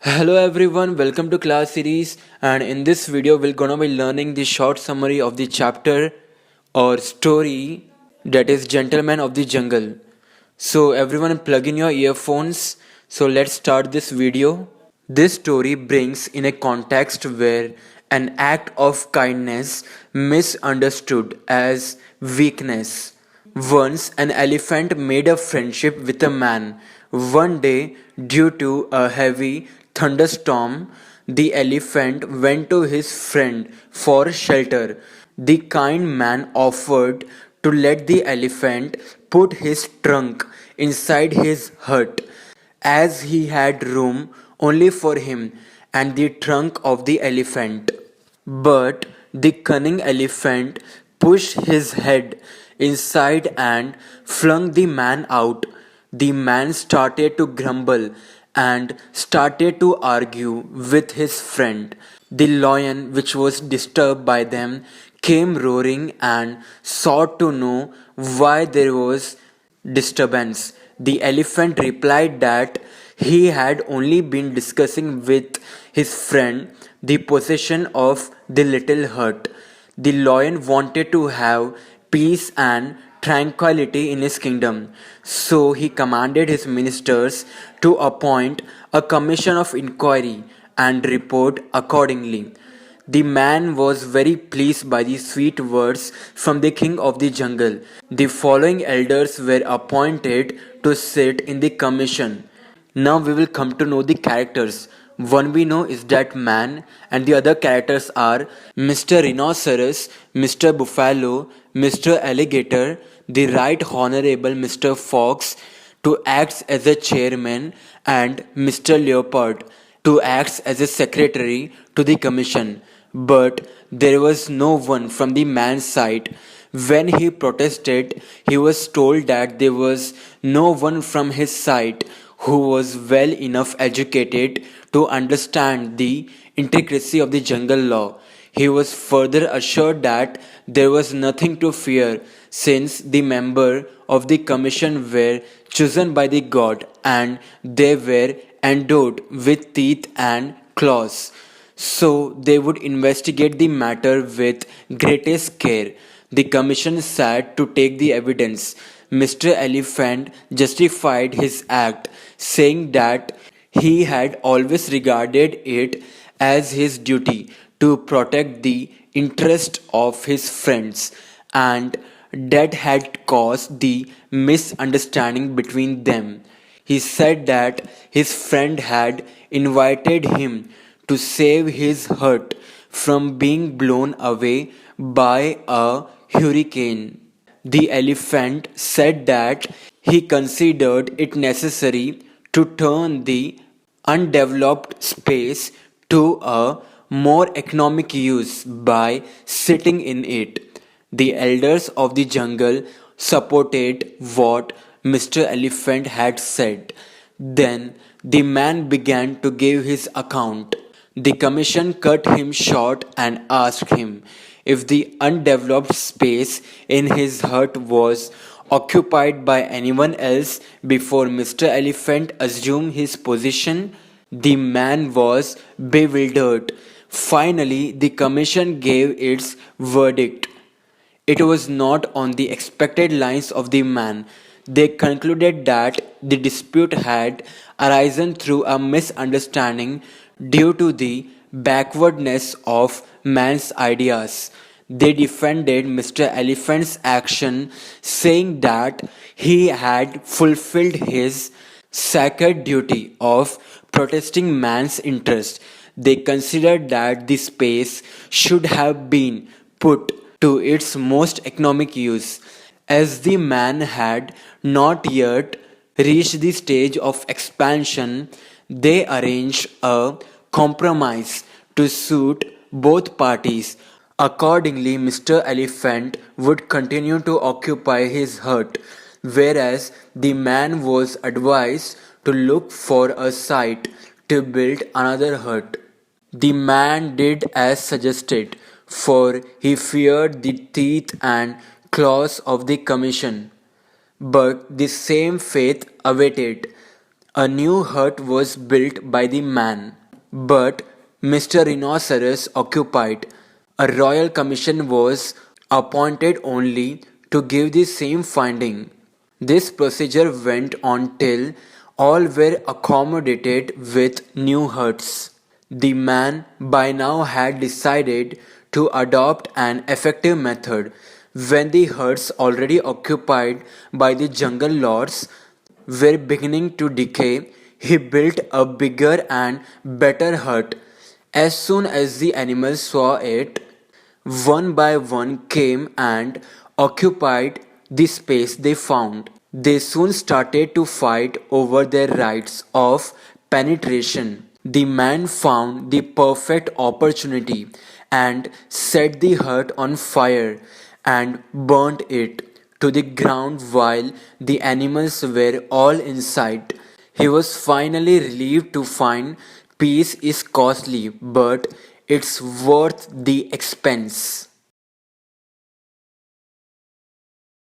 Hello everyone, welcome to class series, and in this video we're gonna be learning the short summary of the chapter or story that is Gentleman of the Jungle. So everyone plug in your earphones. So let's start this video. This story brings in a context where an act of kindness misunderstood as weakness. Once an elephant made a friendship with a man. One day, due to a heavy thunderstorm, the elephant went to his friend for shelter. The kind man offered to let the elephant put his trunk inside his hut, as he had room only for him and the trunk of the elephant. But the cunning elephant pushed his head inside and flung the man out. The man started to grumble and started to argue with his friend. The lion, which was disturbed by them, came roaring and sought to know why there was disturbance. The elephant replied that he had only been discussing with his friend the possession of the little hut. The lion wanted to have peace and tranquility in his kingdom, so he commanded his ministers to appoint a commission of inquiry and report accordingly. The man was very pleased by the sweet words from the king of the jungle. The following elders were appointed to sit in the commission. Now we will come to know the characters. One we know is that man, and the other characters are Mr. Rhinoceros, Mr. Buffalo, Mr. Alligator, the Right Honorable Mr. Fox to act as a chairman, and Mr. Leopard to act as a secretary to the commission. But there was no one from the man's side. When he protested, he was told that there was no one from his side who was well enough educated to understand the intricacy of the jungle law. He was further assured that there was nothing to fear, since the members of the commission were chosen by the god and they were endowed with teeth and claws. So they would investigate the matter with greatest care. The commission sat to take the evidence. Mr. Elephant justified his act, saying that he had always regarded it as his duty to protect the interest of his friends, and that had caused the misunderstanding between them. He said that his friend had invited him to save his hut from being blown away by a hurricane. The elephant said that he considered it necessary to turn the undeveloped space to a more economic use by sitting in it. The elders of the jungle supported what Mr. Elephant had said. Then the man began to give his account. The commission cut him short and asked him if the undeveloped space in his hut was occupied by anyone else before Mr. Elephant assumed his position. The man was bewildered. Finally, the commission gave its verdict. It was not on the expected lines of the man. They concluded that the dispute had arisen through a misunderstanding due to the backwardness of man's ideas. They defended Mr. Elephant's action, saying that he had fulfilled his sacred duty of protecting man's interest. They considered that the space should have been put to its most economic use. As the man had not yet reached the stage of expansion, they arranged a compromise to suit both parties. Accordingly, Mr. Elephant would continue to occupy his hut, whereas the man was advised to look for a site to build another hut. The man did as suggested, for he feared the teeth and claws of the commission. But the same fate awaited A new hut was built by the man, but Mr. Rhinoceros occupied. A royal commission was appointed only to give the same finding. This procedure went on till all were accommodated with new huts. The man by now had decided to adopt an effective method. When the huts already occupied by the jungle lords were beginning to decay, he built a bigger and better hut. As soon as the animals saw it, one by one came and occupied the space they found. They soon started to fight over their rights of penetration. The man found the perfect opportunity and set the hut on fire and burnt it to the ground while the animals were all inside. He was finally relieved to find peace is costly, but it's worth the expense.